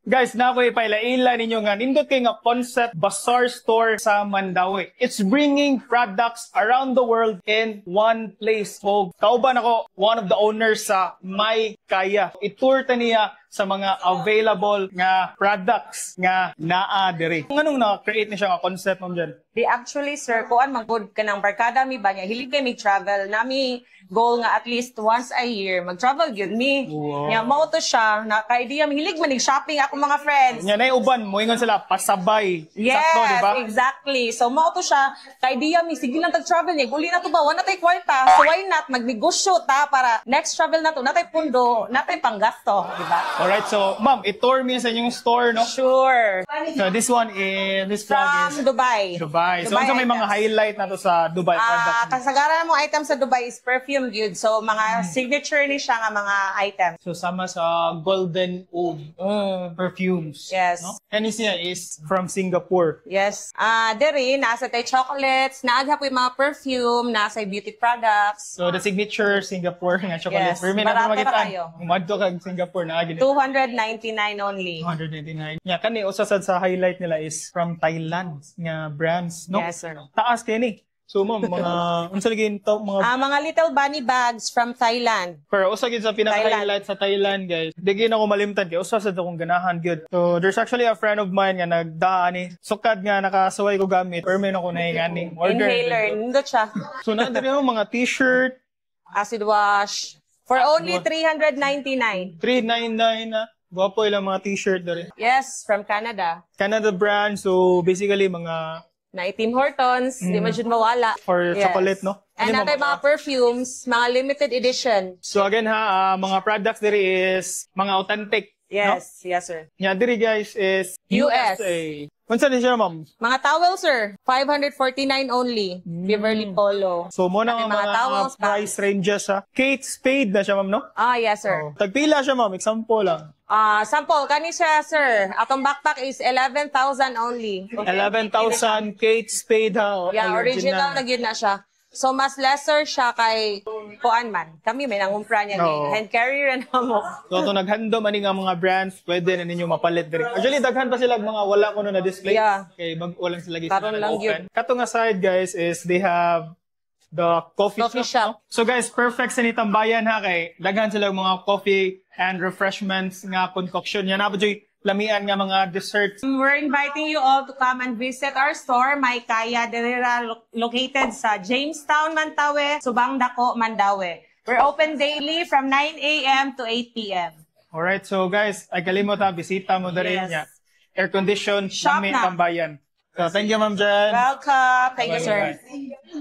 Guys, na ko ipailaila ninyo nga nindot kay nga concept bazaar store sa Mandaue. It's bringing products around the world in one place. So, kauban ako, one of the owners sa May Kaya. I-tour ta niya sa mga available nga products nga naa diri. Anong na-create ni siya nga concept mo dyan? Di actually, sir, kuan magod ka ng barkada mi ba niya. Hilig kami travel. Nami goal nga at least once a year mag-travel gyud mi. Wow. Nya mao to siya na ka-idea mi hilig man shopping ako mga friends. Nya nay uban moingon sila pasabay. Yes, sakto, diba? exactly. So mao to siya ka-idea mi sige lang tag-travel niya. Guli na to ba wala tay kwarta. So why not magnegosyo ta para next travel na to natay pundo, natay panggasto, di ba? Alright, so ma'am, i-tour mi sa inyong store, no? Sure. So this one is, this vlog From is Dubai. Dubai. So ano may mga items. highlight na to sa Dubai products? Kasagaran mo item sa Dubai is perfume good. So mga signature ni siya nga mga items. So sama sa Golden Oud perfumes. Yes. No? And this niya is from Singapore. Yes. Dere nasa tay chocolates, naagha po yung mga perfume, nasa beauty products. So the signature Singapore nga chocolate. Yes. Pero may Barato natin na magitan. kayo. Umadto kag Singapore na agad. 299 only. 299. Yeah, kani usasad sa highlight nila is from Thailand nga brands, no? Yes, sir. Taas kini. So ma'am, mga unsa lagi to mga Mga little bunny bags from Thailand. pero usa gid sa pinaka-highlight sa Thailand, guys. Digi na ko malimtan kay usa sa akong ganahan gyud. So there's actually a friend of mine nga nagdaan ni sukad nga nakasaway ko gamit. Pero may nako na ngani order. Inhaler, nindot siya. So na diri mga t-shirt Acid wash. For only 399. 399 na. Gwapo ilang mga t-shirt diri. Yes, from Canada. Canada brand, so basically mga Na Tim Hortons, di man jud mawala. for Yes. chocolate, no? And Ano natay mga perfumes, mga limited edition. So again ha, mga products diri is mga authentic. Yes, yes sir. Nya diri guys is US. USA. Unsa din siya, ma'am? Mga towel sir, 549 only. Beverly Polo. So mo na Mga mga towels, price ranges ha. Kate Spade na siya, ma'am, no? Yes sir. Tagpila siya, ma'am. Example lang. Sample, kani siya sir. Atong backpack is 11,000 only. 11,000 Kate Spade ha. Yeah, original na gyud na siya. So mas lesser siya kay kuan man. Kami may nangumpra niya Oo. ni hand carrier na mo. So ito naghandom ani nga mga brands, pwede na ninyo mapalit diri. Actually daghan pa sila mga wala ko na display. Yeah. Kay walang sila gis. Karon lang yun. Kato nga side guys is they have the coffee Shop. no? So guys, perfect sa nitang bayan ha kay daghan sila mga coffee and refreshments nga concoction. Yan na lamian nga mga desserts. We're inviting you all to come and visit our store, May Kaya, located sa Jamestown, Mandaue, Subang Dako, Mandaue. We're open daily from 9 a.m. to 8 p.m. Alright, so guys, ay kalimot ha, bisita mo diri Yes. niya. Air conditioned, Shop lami na. tambayan. So thank you, Ma'am Jen. Welcome. Thank you, sir. Bye-bye.